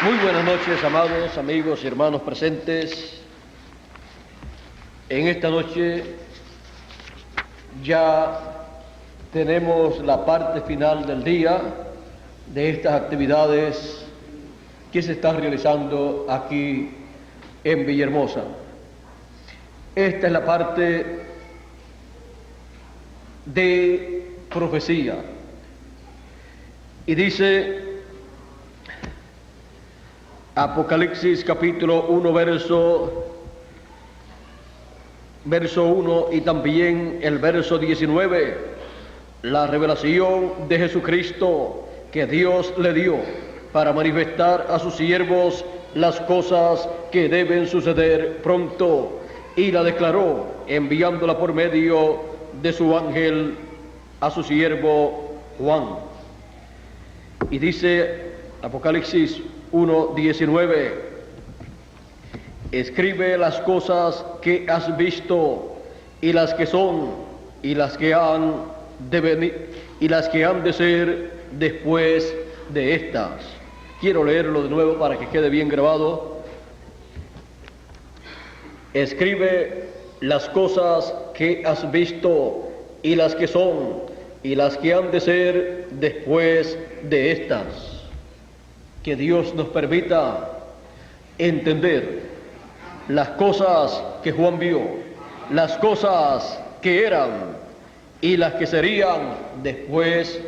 Muy buenas noches, amados amigos y hermanos presentes. En esta noche ya tenemos la parte final del día de estas actividades que se están realizando aquí en Villahermosa. Esta es la parte de profecía. Y dice Apocalipsis capítulo 1, verso 1 y también el verso 19, la revelación de Jesucristo que Dios le dio para manifestar a sus siervos las cosas que deben suceder pronto, y la declaró enviándola por medio de su ángel a su siervo Juan. Y dice Apocalipsis 1:19, escribe las cosas que has visto y las que son y las que han de venir y las que han de ser después de estas. Quiero leerlo de nuevo para que quede bien grabado. Escribe las cosas que has visto y las que son y las que han de ser después de estas. Que Dios nos permita entender las cosas que Juan vio, las cosas que eran y las que serían después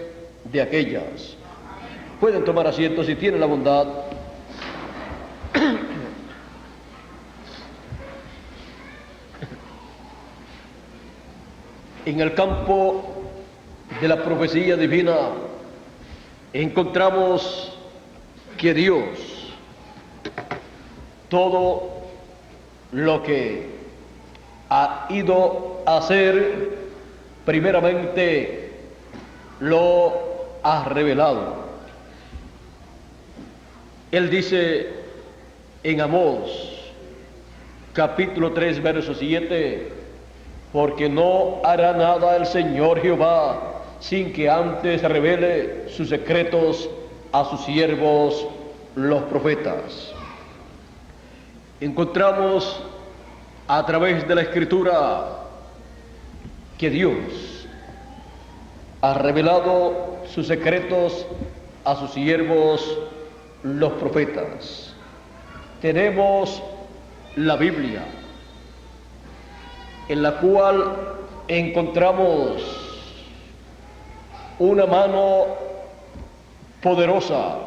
de aquellas. Pueden tomar asiento si tienen la bondad. En el campo de la profecía divina encontramos que Dios, todo lo que ha ido a hacer, primeramente lo ha revelado. Él dice en Amós, capítulo 3, verso 7, porque no hará nada el Señor Jehová sin que antes revele sus secretos a sus siervos los profetas. Encontramos a través de la Escritura que Dios ha revelado sus secretos a sus siervos los profetas. Tenemos la Biblia, en la cual encontramos una mano poderosa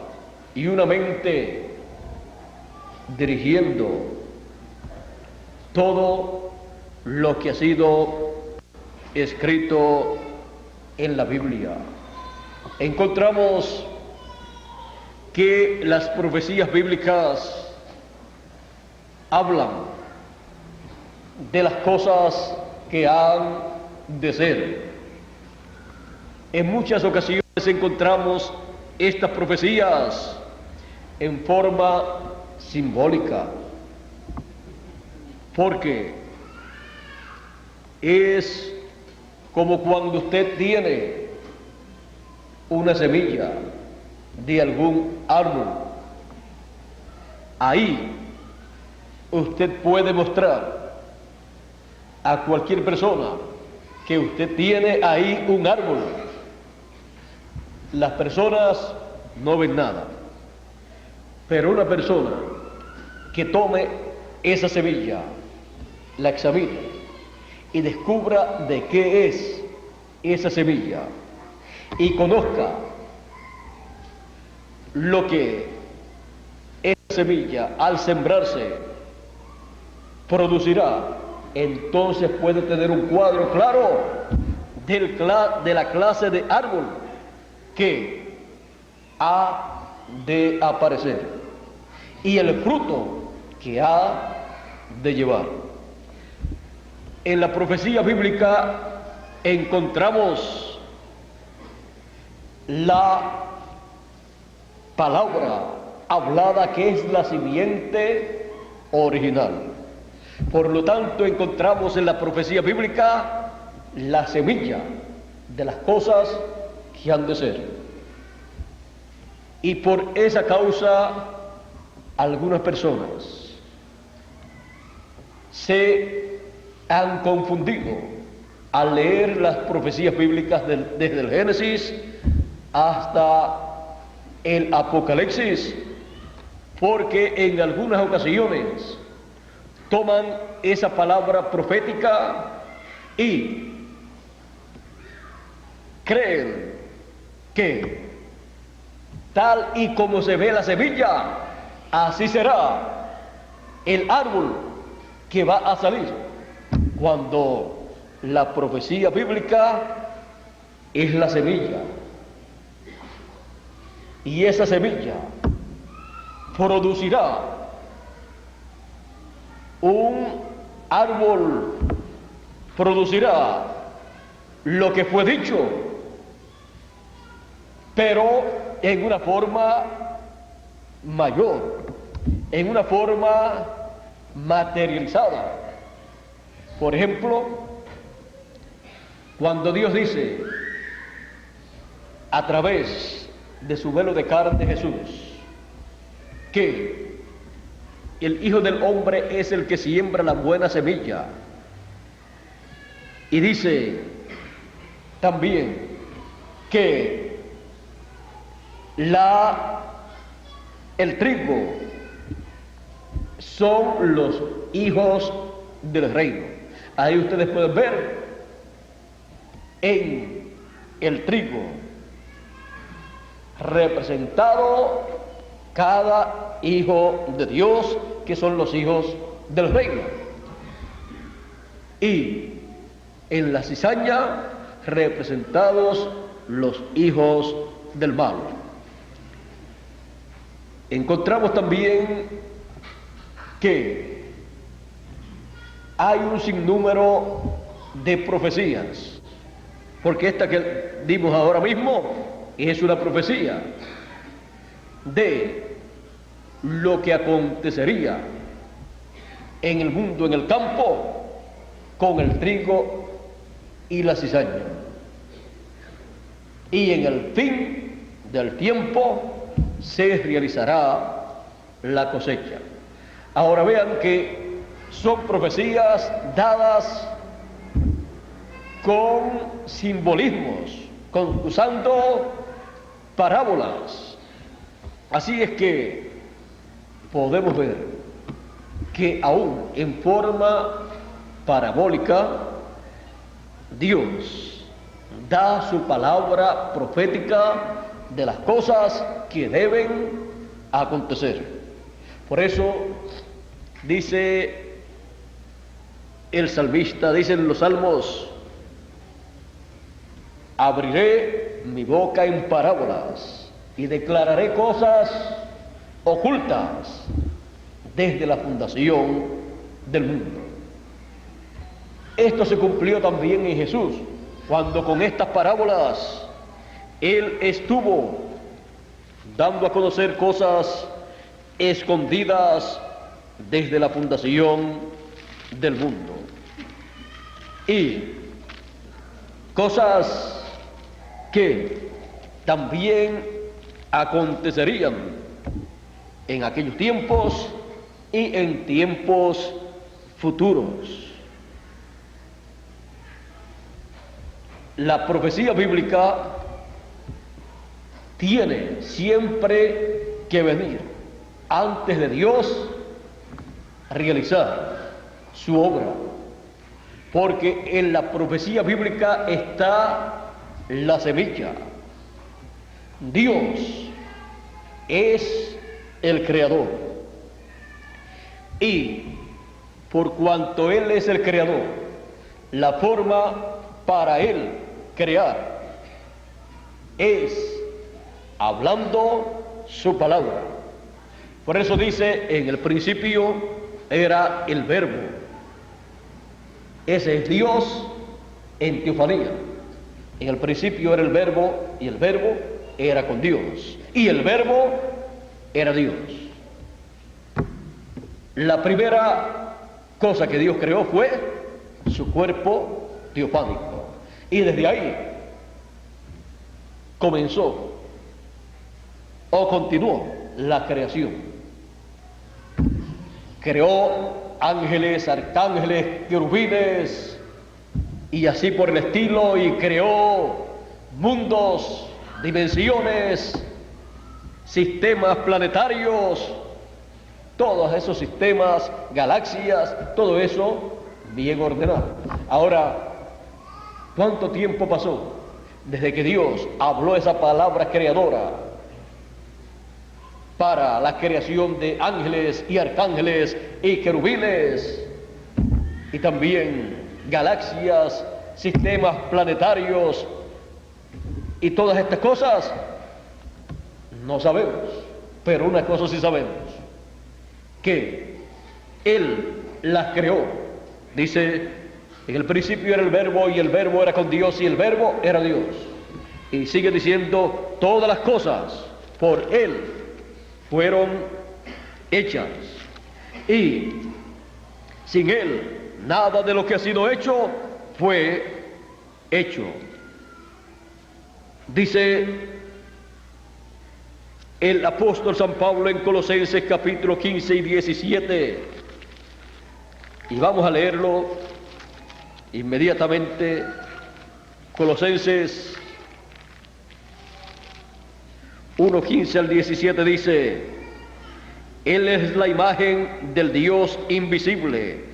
y una mente dirigiendo todo lo que ha sido escrito en la Biblia. Encontramos que las profecías bíblicas hablan de las cosas que han de ser. En muchas ocasiones encontramos estas profecías en forma simbólica, porque es como cuando usted tiene una semilla de algún árbol. Ahí usted puede mostrar a cualquier persona que usted tiene ahí un árbol. Las personas no ven nada, pero una persona que tome esa semilla, la examine y descubra de qué es esa semilla y conozca lo que esa semilla al sembrarse producirá, entonces puede tener un cuadro claro de la clase de árbol que ha de aparecer y el fruto que ha de llevar. En la profecía bíblica encontramos la palabra hablada que es la simiente original. Por lo tanto, encontramos en la profecía bíblica la semilla de las cosas que han de ser. Y por esa causa algunas personas se han confundido al leer las profecías bíblicas desde el Génesis hasta el Apocalipsis, porque en algunas ocasiones toman esa palabra profética y creen que tal y como se ve la semilla, así será el árbol que va a salir, cuando la profecía bíblica es la semilla, y esa semilla producirá un árbol, producirá lo que fue dicho, pero en una forma mayor, en una forma materializada. Por ejemplo, cuando Dios dice a través de su velo de carne Jesús que el Hijo del Hombre es el que siembra la buena semilla, y dice también que el trigo son los hijos del reino. Ahí ustedes pueden ver en el trigo representado cada hijo de Dios, que son los hijos del reino, y en la cizaña representados los hijos del mal. Encontramos también que hay un sinnúmero de profecías, porque esta que dimos ahora mismo es una profecía de lo que acontecería en el mundo, en el campo, con el trigo y la cizaña. Y en el fin del tiempo se realizará la cosecha. Ahora vean que son profecías dadas con simbolismos, usando parábolas. Así es que podemos ver que aún en forma parabólica Dios da su palabra profética de las cosas que deben acontecer. Por eso dice el salmista, dicen los salmos: abriré mi boca en parábolas y declararé cosas ocultas desde la fundación del mundo. Esto se cumplió también en Jesús, cuando con estas parábolas Él estuvo dando a conocer cosas escondidas desde la fundación del mundo, y cosas que también acontecerían en aquellos tiempos y en tiempos futuros. La profecía bíblica tiene siempre que venir antes de Dios realizar su obra, porque en la profecía bíblica está la semilla. Dios es el creador, y por cuanto Él es el creador, la forma para Él crear es hablando su palabra. Por eso dice: en el principio era el Verbo. Ese es Dios en teofanía. En el principio era el Verbo, y el Verbo era con Dios, y el Verbo era Dios. La primera cosa que Dios creó fue su cuerpo teofánico, y desde ahí comenzó o continuó la creación. creó ángeles, arcángeles, querubines y así por el estilo, y creó mundos, dimensiones, sistemas planetarios, todos esos sistemas, galaxias, todo eso bien ordenado. Ahora, ¿cuánto tiempo pasó desde que Dios habló esa palabra creadora para la creación de ángeles y arcángeles y querubines y también galaxias, sistemas planetarios y todas estas cosas? No sabemos, pero una cosa sí sabemos, que Él las creó. Dice, en el principio era el Verbo, y el Verbo era con Dios, y el Verbo era Dios. Y sigue diciendo, todas las cosas por Él fueron hechas, y sin Él nada de lo que ha sido hecho fue hecho. Dice el apóstol San Pablo en Colosenses capítulo 15 y 17, y vamos a leerlo inmediatamente. Colosenses 1, 15 al 17 dice, Él es la imagen del Dios invisible,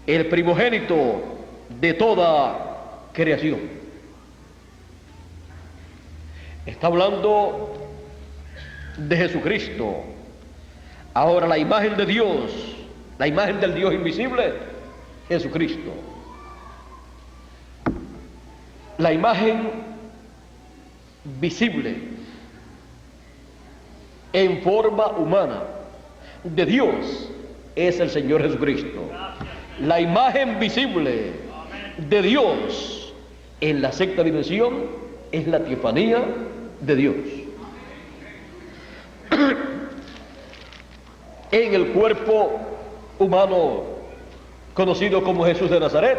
el primogénito de toda creación. Está hablando de Jesucristo. Ahora, la imagen de Dios, la imagen del Dios invisible, Jesucristo. La imagen visible en forma humana de Dios es el Señor Jesucristo. La imagen visible de Dios en la sexta dimensión es la teofanía de Dios. En el cuerpo humano conocido como Jesús de Nazaret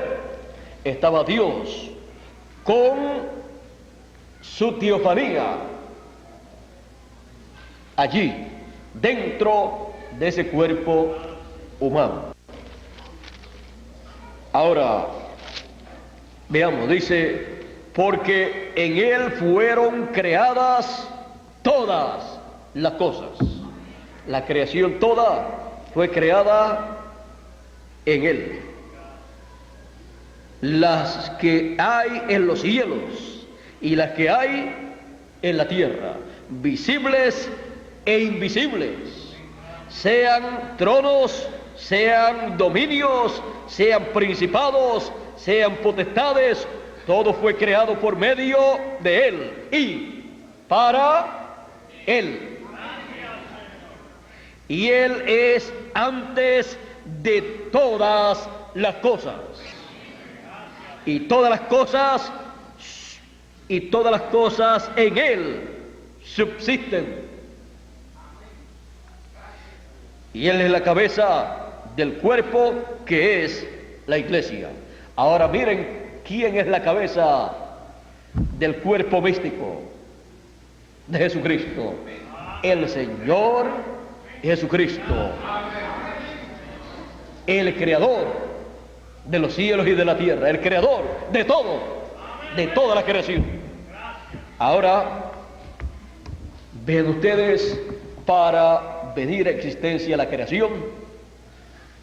estaba Dios con su teofanía allí dentro de ese cuerpo humano. Ahora veamos, dice, porque en Él fueron creadas todas las cosas. La creación toda fue creada en Él. Las que hay en los cielos y las que hay en la tierra, visibles e invisibles, sean tronos, sean dominios, sean principados, sean potestades, todo fue creado por medio de Él y para Él. Y Él es antes de todas las cosas. Y todas las cosas en Él subsisten. Y Él es la cabeza del cuerpo que es la iglesia. Ahora miren quién es la cabeza del cuerpo místico de Jesucristo. El Señor Jesucristo, el creador de los cielos y de la tierra, el creador de todo, de toda la creación. Ahora, vean ustedes, para venir a existencia la creación,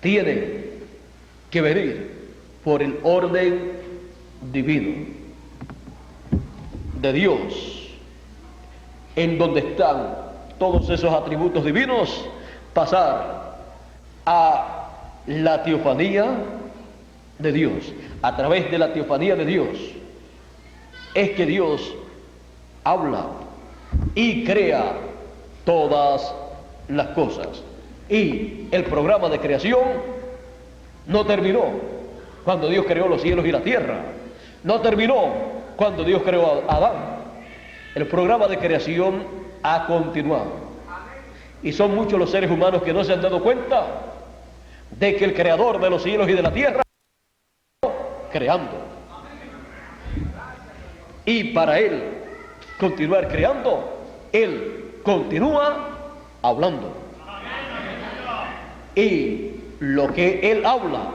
tiene que venir por el orden divino de Dios, en donde están todos esos atributos divinos, pasar a la teofanía de Dios. A través de la teofanía de Dios es que Dios habla y crea todas las cosas. Y el programa de creación no terminó cuando Dios creó los cielos y la tierra, no terminó cuando Dios creó a Adán. El programa de creación ha continuado. Y son muchos los seres humanos que no se han dado cuenta de que el creador de los cielos y de la tierra está creando. Y para Él continuar creando, Él continúa hablando. Y lo que Él habla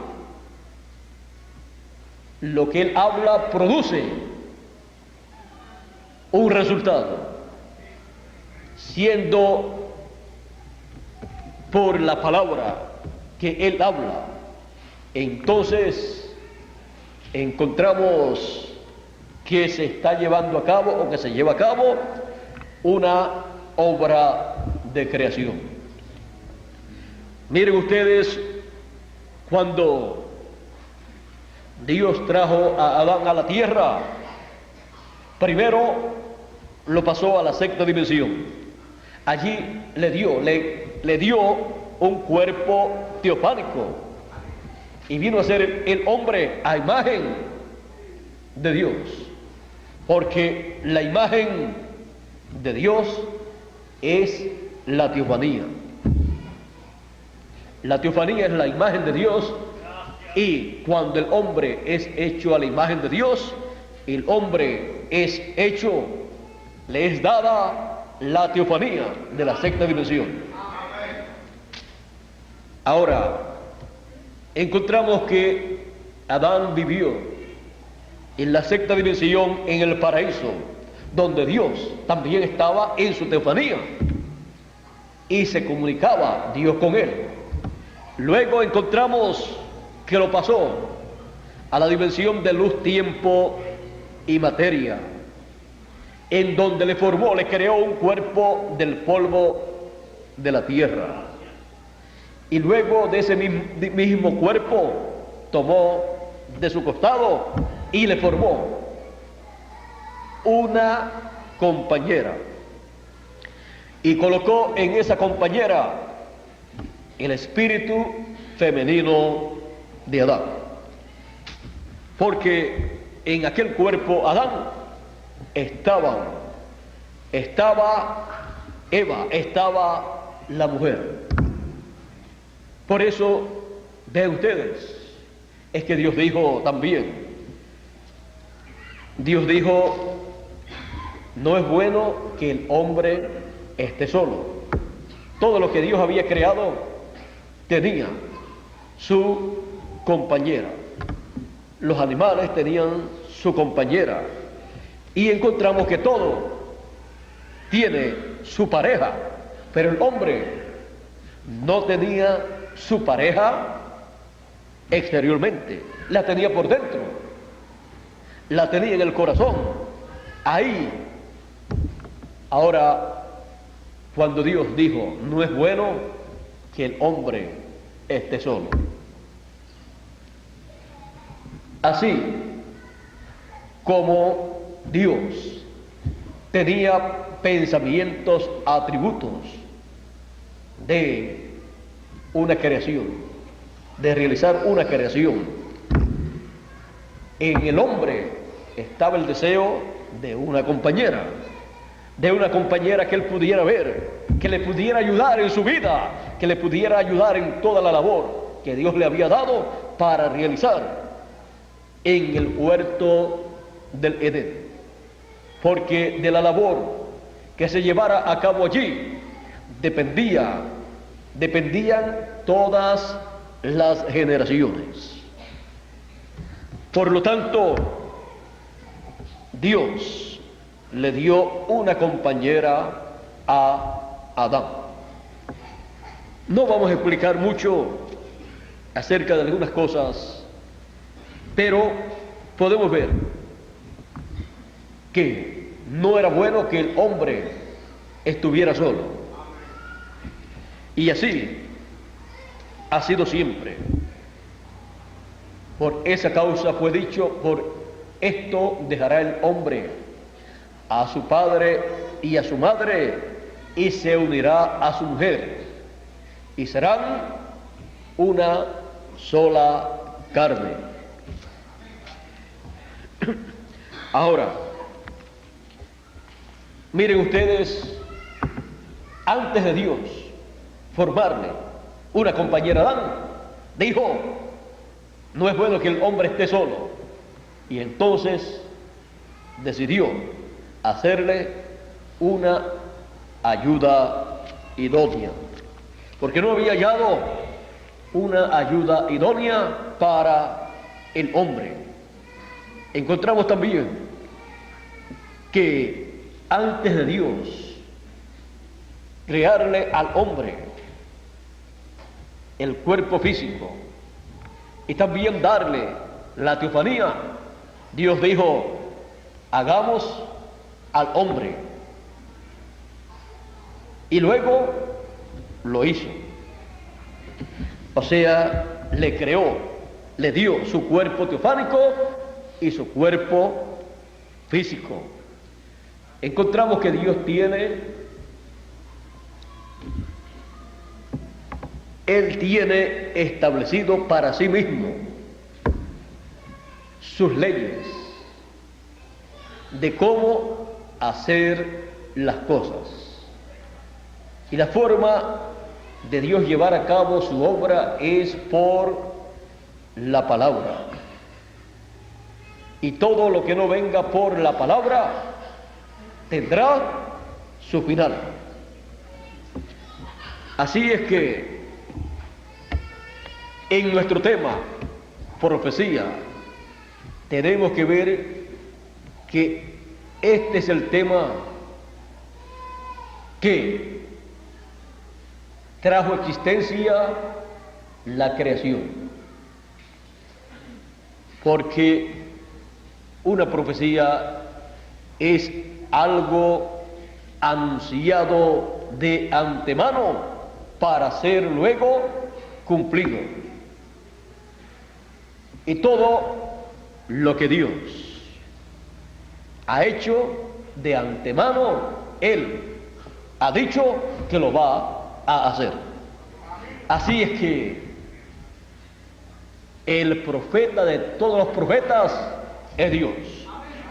produce un resultado, siendo por la palabra que Él habla, entonces encontramos que se está llevando a cabo o que se lleva a cabo una obra de creación. Miren ustedes, cuando Dios trajo a Adán a la tierra, primero lo pasó a la sexta dimensión. Allí le dio un cuerpo teofánico y vino a ser el hombre a imagen de Dios, porque la imagen de Dios es la teofanía. La teofanía es la imagen de Dios, y cuando el hombre es hecho a la imagen de Dios, el hombre es hecho, le es dada la teofanía de la sexta dimensión. Ahora, encontramos que Adán vivió en la sexta dimensión, en el paraíso, donde Dios también estaba en su teofanía y se comunicaba Dios con él. Luego encontramos que lo pasó a la dimensión de luz, tiempo y materia, en donde le formó, le creó un cuerpo del polvo de la tierra. Y luego de ese mismo cuerpo tomó de su costado y le formó una compañera. Y colocó en esa compañera el espíritu femenino de Adán. Porque en aquel cuerpo Adán estaba Eva, estaba la mujer. Por eso, vean ustedes, es que Dios dijo también, Dios dijo, no es bueno que el hombre esté solo. Todo lo que Dios había creado tenía su compañera. Los animales tenían su compañera. Y encontramos que todo tiene su pareja, pero el hombre no tenía su pareja exteriormente, la tenía por dentro, la tenía en el corazón, ahí. Ahora, cuando Dios dijo, no es bueno que el hombre esté solo. Así como Dios tenía pensamientos, atributos de una creación, de realizar una creación, en el hombre estaba el deseo de una compañera que él pudiera ver, que le pudiera ayudar en su vida, que le pudiera ayudar en toda la labor que Dios le había dado para realizar en el huerto del Edén. Porque de la labor que se llevara a cabo allí dependían todas las generaciones. Por lo tanto, Dios le dio una compañera a Adán. No vamos a explicar mucho acerca de algunas cosas, pero podemos ver que no era bueno que el hombre estuviera solo. Y así ha sido siempre. Por esa causa fue dicho, por esto dejará el hombre a su padre y a su madre, y se unirá a su mujer, y serán una sola carne. Ahora, miren ustedes, antes de Dios formarle una compañera a Adán, dijo, no es bueno que el hombre esté solo. Y entonces decidió hacerle una ayuda idónea, porque no había hallado una ayuda idónea para el hombre. Encontramos también que antes de Dios crearle al hombre el cuerpo físico y también darle la teofanía, Dios dijo: hagamos al hombre. Y luego lo hizo. O sea, le creó, le dio su cuerpo teofánico y su cuerpo físico. Encontramos que Dios Él tiene establecido para sí mismo sus leyes de cómo hacer las cosas. Y la forma de Dios llevar a cabo su obra es por la palabra. Y todo lo que no venga por la palabra tendrá su final. Así es que en nuestro tema, profecía, tenemos que ver que este es el tema que trajo existencia la creación, porque una profecía es algo anunciado de antemano para ser luego cumplido. Y todo lo que Dios ha hecho de antemano, Él ha dicho que lo va a hacer. Así es que el profeta de todos los profetas es Dios,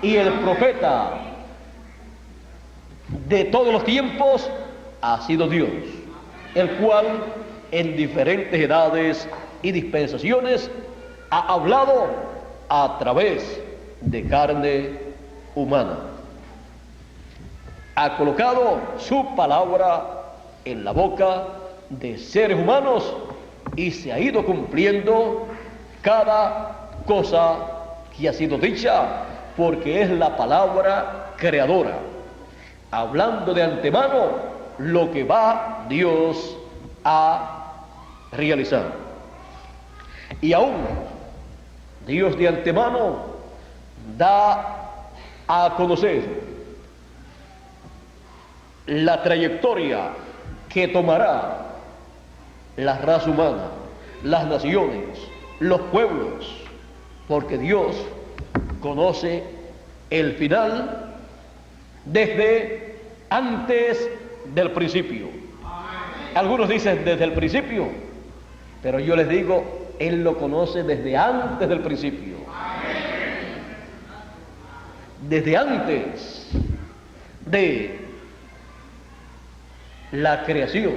y el profeta de todos los tiempos ha sido Dios, el cual en diferentes edades y dispensaciones ha hablado a través de carne humana. Ha colocado su palabra en la boca de seres humanos y se ha ido cumpliendo cada cosa que ha sido dicha, porque es la palabra creadora, hablando de antemano lo que va Dios a realizar. Y aún Dios de antemano da a conocer la trayectoria que tomará la raza humana, las naciones, los pueblos, porque Dios conoce el final desde antes del principio. Algunos dicen desde el principio, pero yo les digo, Él lo conoce desde antes del principio. Desde antes de la creación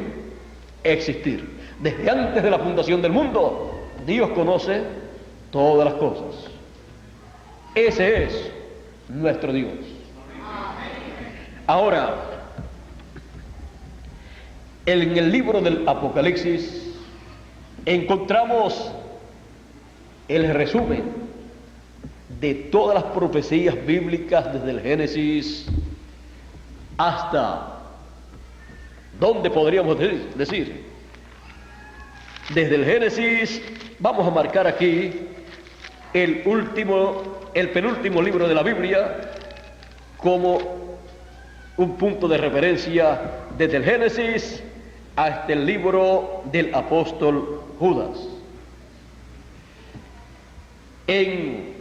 existir, desde antes de la fundación del mundo, Dios conoce todas las cosas. Ese es nuestro Dios. Ahora, en el libro del Apocalipsis encontramos el resumen de todas las profecías bíblicas desde el Génesis hasta ¿dónde podríamos decir? Desde el Génesis, vamos a marcar aquí el penúltimo libro de la Biblia como un punto de referencia desde el Génesis hasta el libro del apóstol Judas. En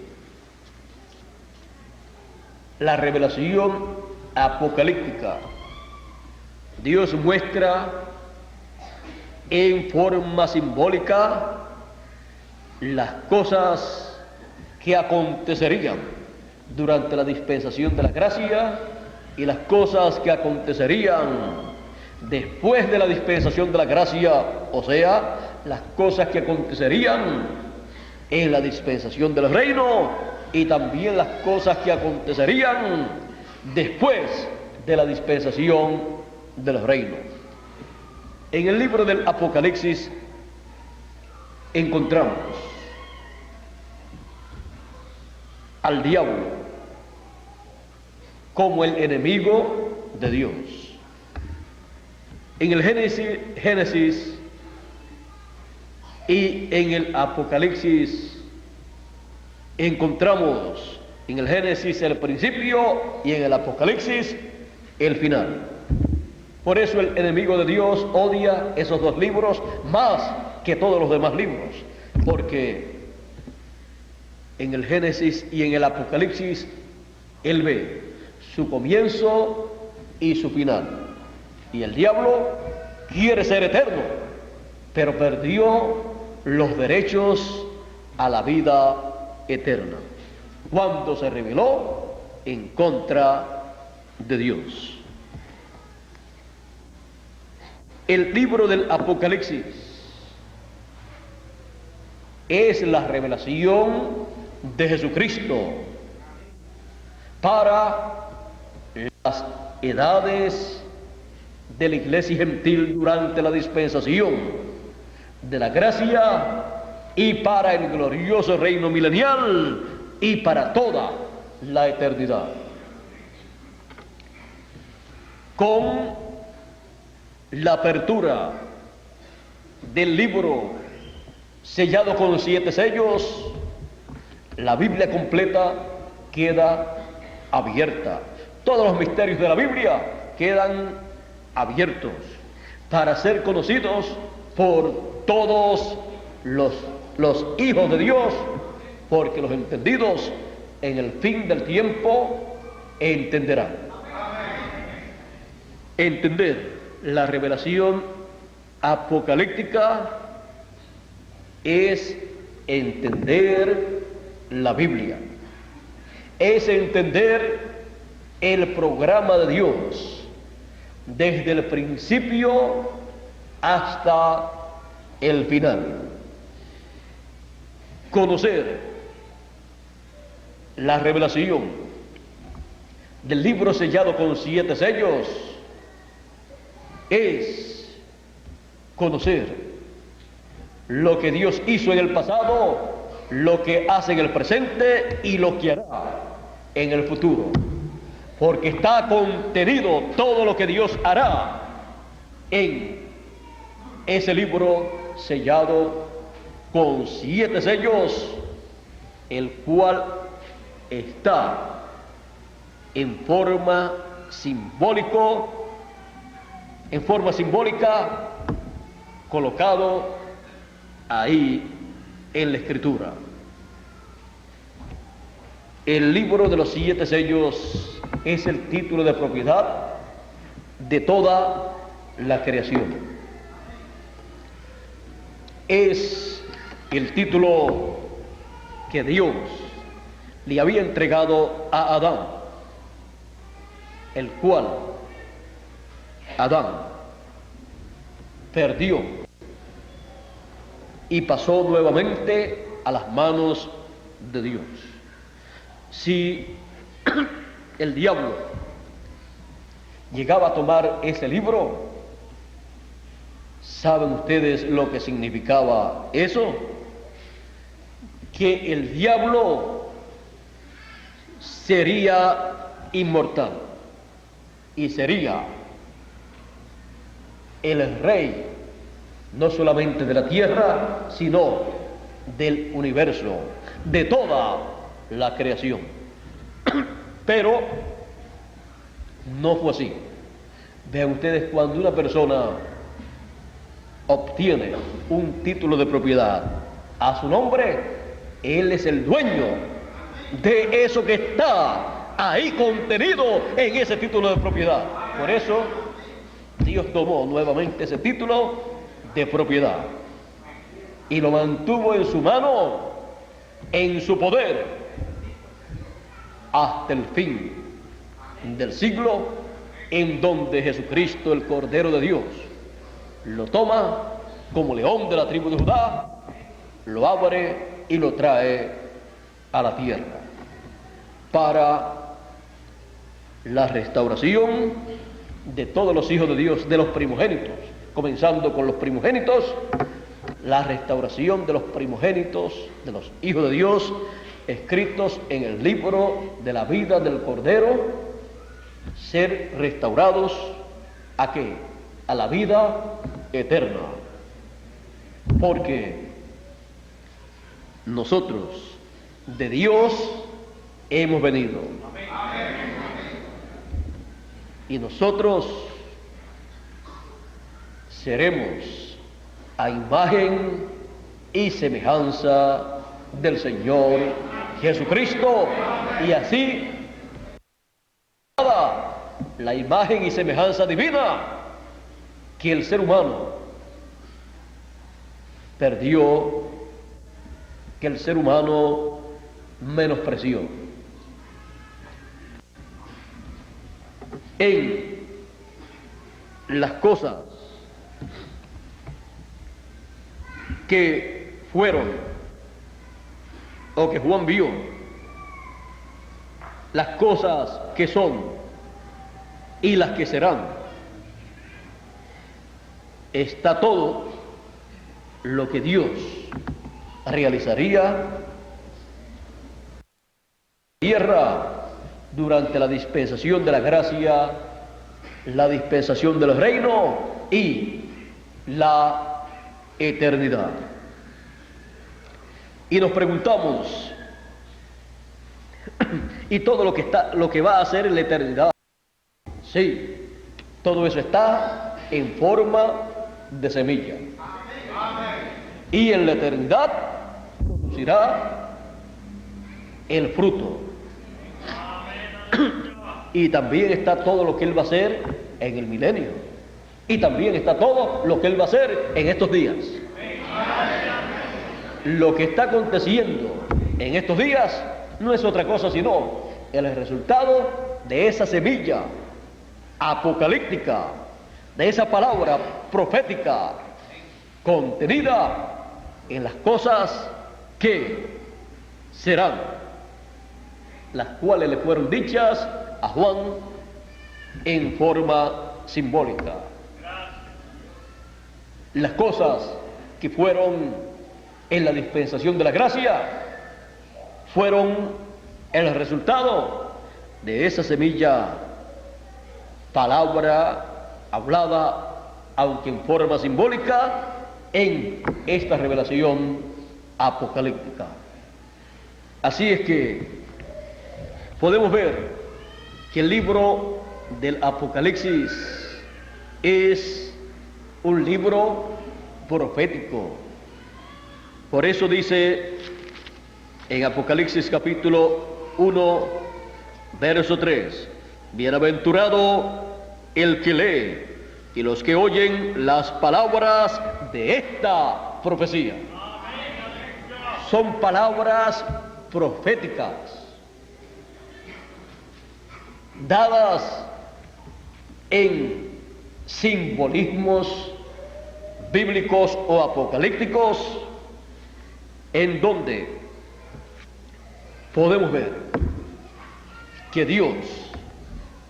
la revelación apocalíptica, Dios muestra en forma simbólica las cosas que acontecerían durante la dispensación de la gracia y las cosas que acontecerían después de la dispensación de la gracia, o sea, las cosas que acontecerían en la dispensación del reino y también las cosas que acontecerían después de la dispensación del reino. En el libro del Apocalipsis encontramos al diablo como el enemigo de Dios. En el Génesis y en el Apocalipsis encontramos en el Génesis el principio y en el Apocalipsis el final. Por eso el enemigo de Dios odia esos dos libros más que todos los demás libros, porque en el Génesis y en el Apocalipsis él ve su comienzo y su final. Y el diablo quiere ser eterno, pero perdió los derechos a la vida eterna cuando se rebeló en contra de Dios. El libro del Apocalipsis es la revelación de Jesucristo para las edades de la iglesia gentil durante la dispensación de la gracia y para el glorioso reino milenial y para toda la eternidad. Con la apertura del libro sellado con 7 sellos, la Biblia completa queda abierta. Todos los misterios de la Biblia quedan abiertos para ser conocidos por todos los hijos de Dios, porque los entendidos en el fin del tiempo entenderán. Entender la revelación apocalíptica es entender la Biblia, es entender el programa de Dios desde el principio hasta el final. Conocer la revelación del libro sellado con 7 sellos es conocer lo que Dios hizo en el pasado, lo que hace en el presente y lo que hará en el futuro, porque está contenido todo lo que Dios hará en ese libro sellado con 7 sellos, el cual está en forma simbólica colocado ahí en la Escritura. El libro de los 7 sellos es el título de propiedad de toda la creación. Es el título que Dios le había entregado a Adán, el cual Adán perdió y pasó nuevamente a las manos de Dios. Si el diablo llegaba a tomar ese libro, ¿saben ustedes lo que significaba eso? Que el diablo sería inmortal y sería el rey no solamente de la tierra, sino del universo, de toda la creación. Pero no fue así. Vean ustedes, cuando una persona obtiene un título de propiedad a su nombre, él es el dueño de eso que está ahí contenido en ese título de propiedad. Por eso Dios tomó nuevamente ese título de propiedad y lo mantuvo en su mano, en su poder, hasta el fin del siglo, en donde Jesucristo, el Cordero de Dios, lo toma como león de la tribu de Judá, lo abre y lo trae a la tierra para la restauración de todos los hijos de Dios, de los primogénitos, comenzando con los primogénitos la restauración de los primogénitos, de los hijos de Dios, escritos en el libro de la vida del Cordero, ser restaurados ¿a qué? A la vida eterna. Porque nosotros de Dios hemos venido. Y nosotros seremos a imagen y semejanza del Señor Jesucristo. Y así la imagen y semejanza divina que el ser humano perdió, que el ser humano menospreció. En las cosas que fueron o que Juan vio, las cosas que son y las que serán, está todo lo que Dios realizaría en la tierra durante la dispensación de la gracia, la dispensación del reino y la eternidad. Y nos preguntamos, ¿y todo lo que va a hacer en la eternidad? Sí, todo eso está en forma de semilla. Y en la eternidad producirá el fruto. Y también está todo lo que Él va a hacer en el milenio. Y también está todo lo que Él va a hacer en estos días. Lo que está aconteciendo en estos días no es otra cosa sino el resultado de esa semilla apocalíptica, de esa palabra profética contenida en las cosas que serán, las cuales le fueron dichas a Juan en forma simbólica. Las cosas que fueron en la dispensación de la gracia fueron el resultado de esa semilla, palabra hablada, aunque en forma simbólica, en esta revelación apocalíptica. Así es que podemos ver que el libro del Apocalipsis es un libro profético. Por eso dice en Apocalipsis capítulo 1, verso 3, bienaventurado el que lee y los que oyen las palabras de esta profecía. Son palabras proféticas dadas en simbolismos bíblicos o apocalípticos, en donde podemos ver que Dios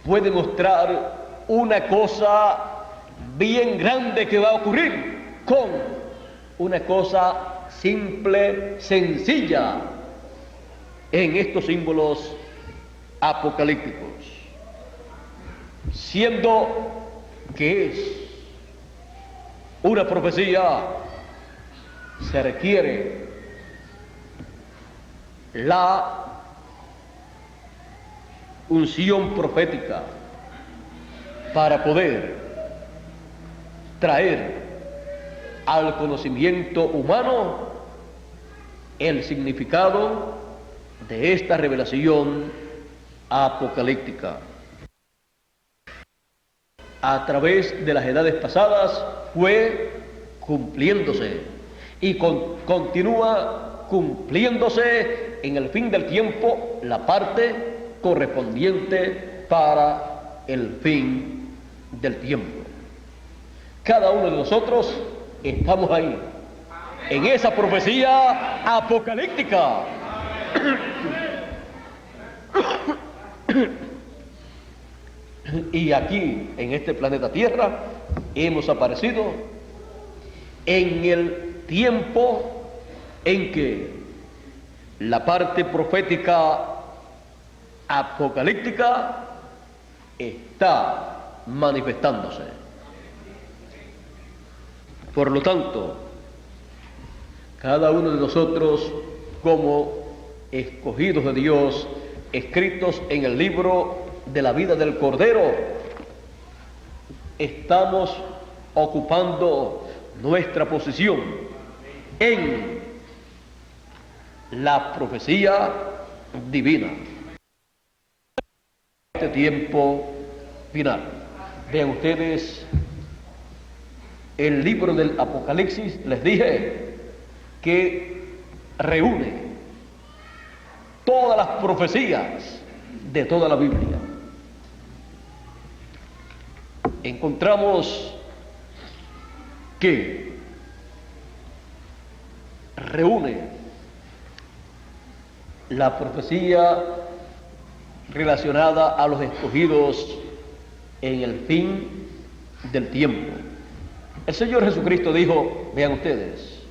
puede mostrar una cosa bien grande que va a ocurrir con una cosa simple, sencilla, en estos símbolos apocalípticos, siendo que es una profecía, se requiere la unción profética para poder traer al conocimiento humano el significado de esta revelación apocalíptica. A través de las edades pasadas fue cumpliéndose y continúa cumpliéndose en el fin del tiempo la parte correspondiente para el fin del tiempo. Cada uno de nosotros estamos ahí, en esa profecía apocalíptica. Y aquí, en este planeta Tierra, hemos aparecido en el tiempo en que la parte profética apocalíptica está manifestándose. Por lo tanto, cada uno de nosotros, como escogidos de Dios, escritos en el libro de la vida del Cordero, estamos ocupando nuestra posición en la profecía divina. Este tiempo final. Vean ustedes el libro del Apocalipsis, les dije que reúne todas las profecías de toda la Biblia. Encontramos que reúne la profecía relacionada a los escogidos en el fin del tiempo. El Señor Jesucristo dijo, vean ustedes,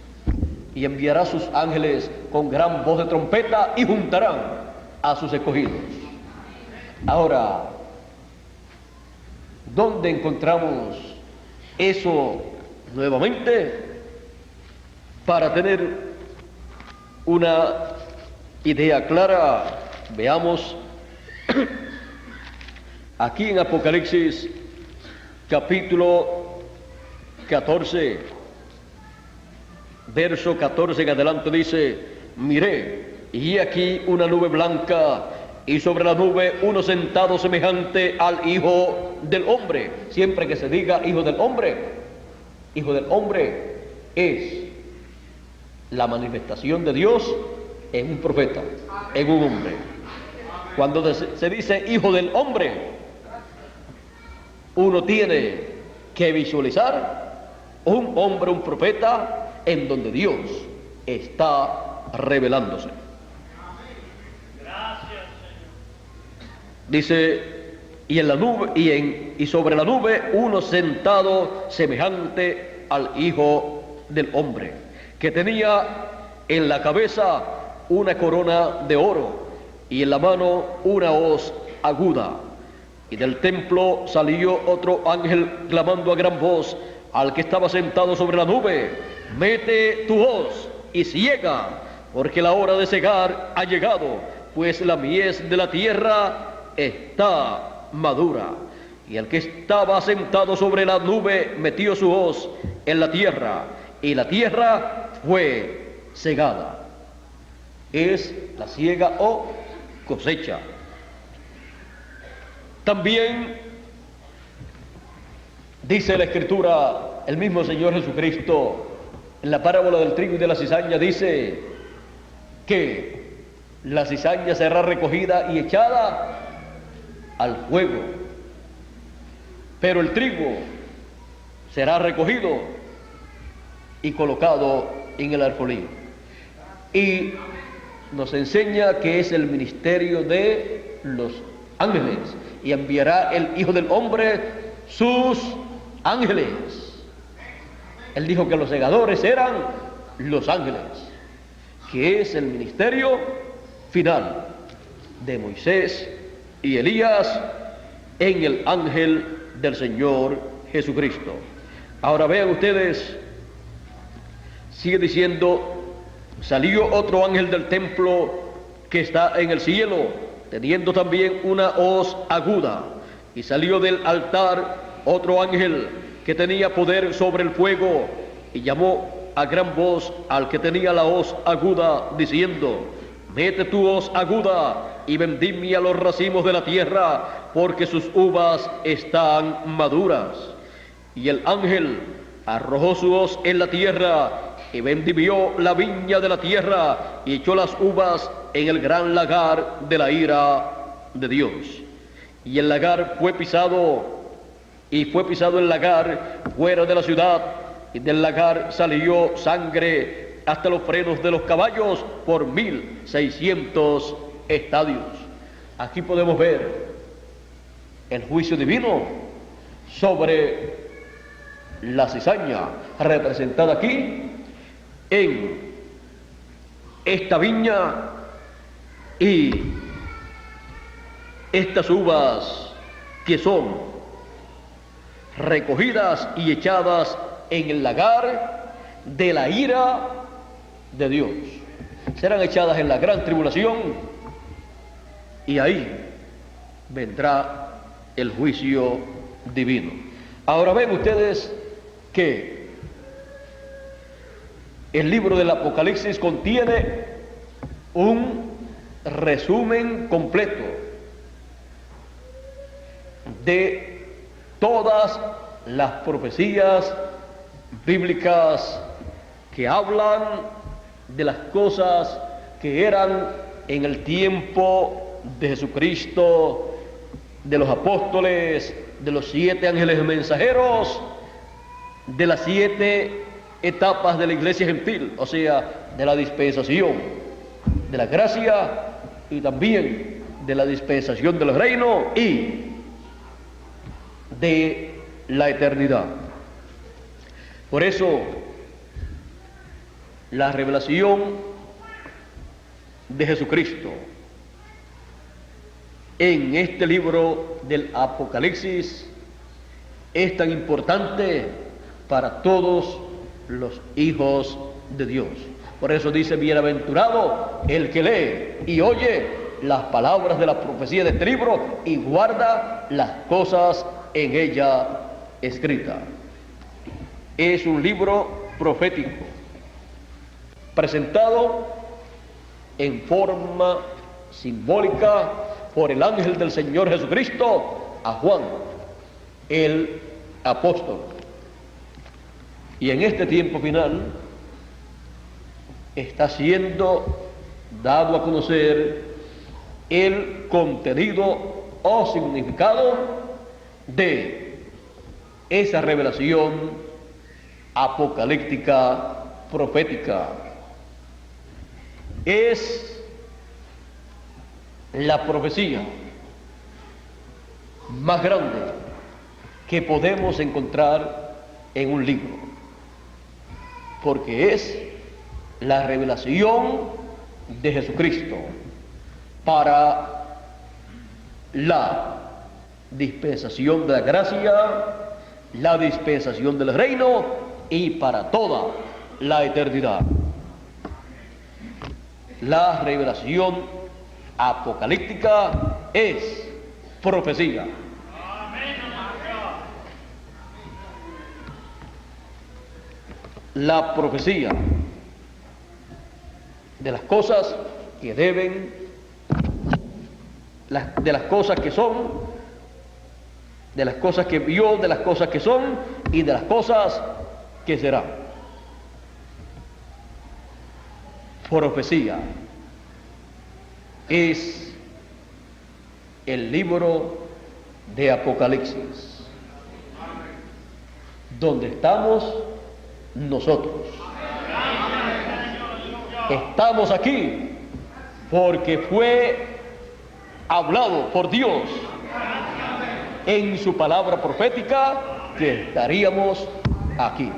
y enviará a sus ángeles con gran voz de trompeta y juntarán a sus escogidos. Ahora, ¿dónde encontramos eso nuevamente? Para tener una idea clara, veamos aquí en Apocalipsis capítulo 14, verso 14 en adelante dice, miré, y aquí una nube blanca, y sobre la nube uno sentado semejante al Hijo del Hombre. Siempre que se diga Hijo del Hombre es la manifestación de Dios en un profeta, en un hombre. Cuando se dice Hijo del Hombre, uno tiene que visualizar un hombre, un profeta, en donde Dios está revelándose. Dice, y en la nube, y sobre la nube uno sentado semejante al Hijo del Hombre, que tenía en la cabeza una corona de oro y en la mano una hoz aguda. Y del templo salió otro ángel clamando a gran voz al que estaba sentado sobre la nube, mete tu hoz y ciega, porque la hora de cegar ha llegado, pues la mies de la tierra está madura. Y el que estaba sentado sobre la nube metió su hoz en la tierra, y la tierra fue cegada. Es la siega o cosecha. También dice la Escritura, el mismo Señor Jesucristo, en la parábola del trigo y de la cizaña, dice que la cizaña será recogida y echada al fuego, pero el trigo será recogido y colocado en el alfolí. Y nos enseña que es el ministerio de los ángeles, y enviará el Hijo del Hombre sus ángeles. Él dijo que los segadores eran los ángeles, que es el ministerio final de Moisés y Elías en el ángel del Señor Jesucristo. Ahora vean ustedes, sigue diciendo, salió otro ángel del templo que está en el cielo, teniendo también una hoz aguda, y salió del altar otro ángel que tenía poder sobre el fuego, y llamó a gran voz al que tenía la hoz aguda, diciendo, mete tu hoz aguda y vendimia los racimos de la tierra, porque sus uvas están maduras. Y el ángel arrojó su hoz en la tierra, y vendimió la viña de la tierra, y echó las uvas en el gran lagar de la ira de Dios. Y el lagar fue pisado, y fue pisado el lagar fuera de la ciudad, y del lagar salió sangre hasta los frenos de los caballos por 1600 estadios. Aquí podemos ver el juicio divino sobre la cizaña, representada aquí en esta viña y estas uvas que son recogidas y echadas en el lagar de la ira de Dios. Serán echadas en la gran tribulación y ahí vendrá el juicio divino. Ahora ven ustedes que el libro del Apocalipsis contiene un resumen completo de todas las profecías bíblicas que hablan de las cosas que eran en el tiempo de Jesucristo, de los apóstoles, de los 7 ángeles mensajeros, de las 7 etapas de la iglesia gentil, o sea, de la dispensación, de la gracia y también de la dispensación del reino y de la eternidad. Por eso, la revelación de Jesucristo en este libro del Apocalipsis es tan importante para todos los hijos de Dios. Por eso dice: bienaventurado el que lee y oye las palabras de la profecía de este libro y guarda las cosas en ella escritas. Es un libro profético presentado en forma simbólica por el ángel del Señor Jesucristo a Juan, el apóstol. Y en este tiempo final está siendo dado a conocer el contenido o significado de esa revelación apocalíptica profética. Es la profecía más grande que podemos encontrar en un libro, porque es la revelación de Jesucristo para la dispensación de la gracia, la dispensación del reino y para toda la eternidad. La revelación apocalíptica es profecía. La profecía de las cosas que deben, de las cosas que son, de las cosas que vio, de las cosas que son y de las cosas que serán. Profecía es el libro de Apocalipsis, donde estamos nosotros. Estamos aquí porque fue hablado por Dios en su palabra profética que estaríamos aquí.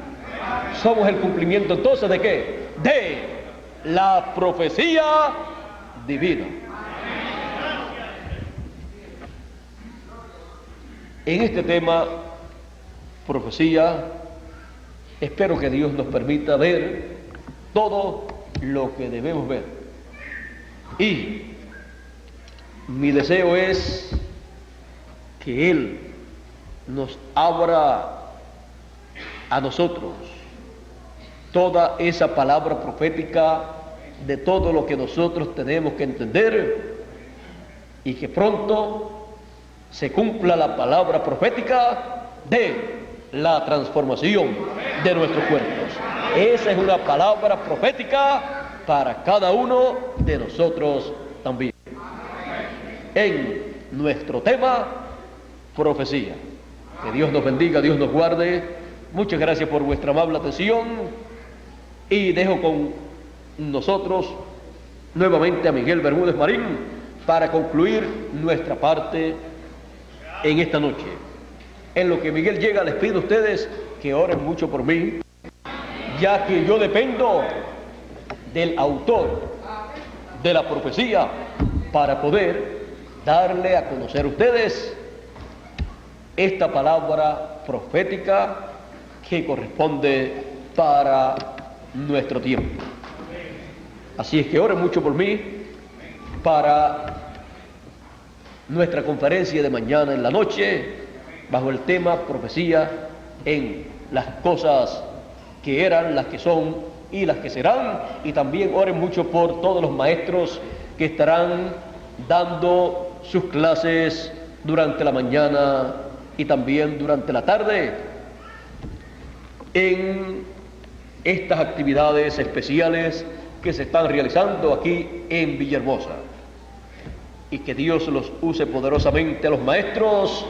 Somos el cumplimiento entonces ¿de qué? De la profecía divina. En este tema, profecía, espero que Dios nos permita ver todo lo que debemos ver. Y mi deseo es que Él nos abra a nosotros toda esa palabra profética de todo lo que nosotros tenemos que entender y que pronto se cumpla la palabra profética de la transformación de nuestros cuerpos. Esa es una palabra profética para cada uno de nosotros también. En nuestro tema, profecía. Que Dios nos bendiga, Dios nos guarde. Muchas gracias por vuestra amable atención y dejo con nosotros nuevamente a Miguel Bermúdez Marín para concluir nuestra parte en esta noche. En lo que Miguel llega, les pido a ustedes que oren mucho por mí, ya que yo dependo del autor de la profecía para poder darle a conocer a ustedes esta palabra profética que corresponde para nuestro tiempo. Así es que oren mucho por mí para nuestra conferencia de mañana en la noche, bajo el tema profecía en las cosas que eran, las que son y las que serán. Y también oren mucho por todos los maestros que estarán dando sus clases durante la mañana y también durante la tarde en estas actividades especiales que se están realizando aquí en Villahermosa. Y que Dios los use poderosamente a los maestros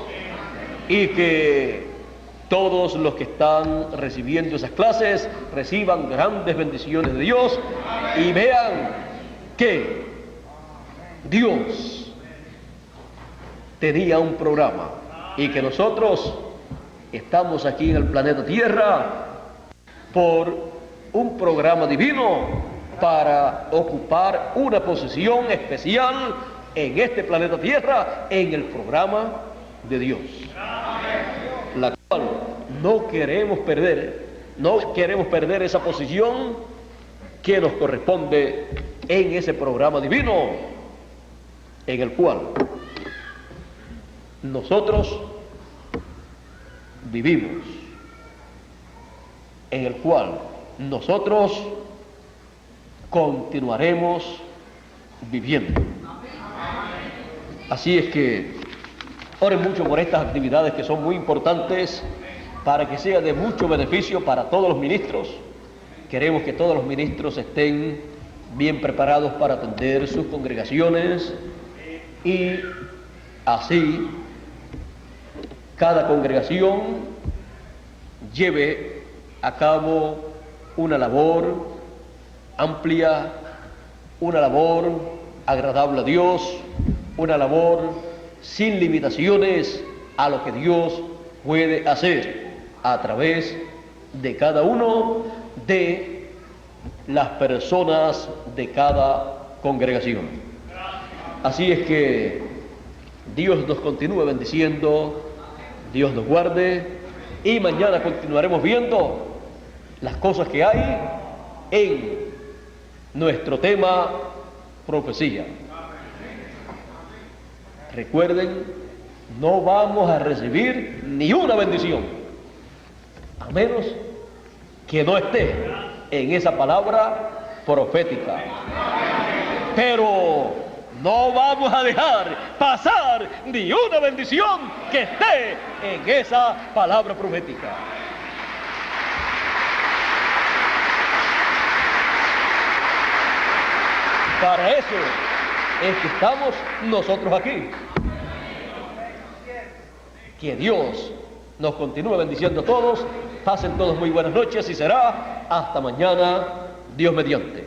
y que todos los que están recibiendo esas clases reciban grandes bendiciones de Dios y vean que Dios tenía un programa y que nosotros estamos aquí en el planeta Tierra por un programa divino para ocupar una posición especial en este planeta Tierra, en el programa de Dios, la cual no queremos perder esa posición que nos corresponde en ese programa divino, en el cual nosotros vivimos, en el cual nosotros continuaremos viviendo. Así es que oren mucho por estas actividades que son muy importantes para que sea de mucho beneficio para todos los ministros. Queremos que todos los ministros estén bien preparados para atender sus congregaciones y así cada congregación lleve a cabo una labor amplia, una labor agradable a Dios, una labor sin limitaciones a lo que Dios puede hacer a través de cada uno de las personas de cada congregación. Así es que Dios nos continúe bendiciendo, Dios nos guarde y mañana continuaremos viendo las cosas que hay en nuestro tema profecía. Recuerden, no vamos a recibir ni una bendición, a menos que no esté en esa palabra profética. Pero no vamos a dejar pasar ni una bendición que esté en esa palabra profética. Para eso es que estamos nosotros aquí. Que Dios nos continúe bendiciendo a todos. Pasen todos muy buenas noches y será hasta mañana, Dios mediante.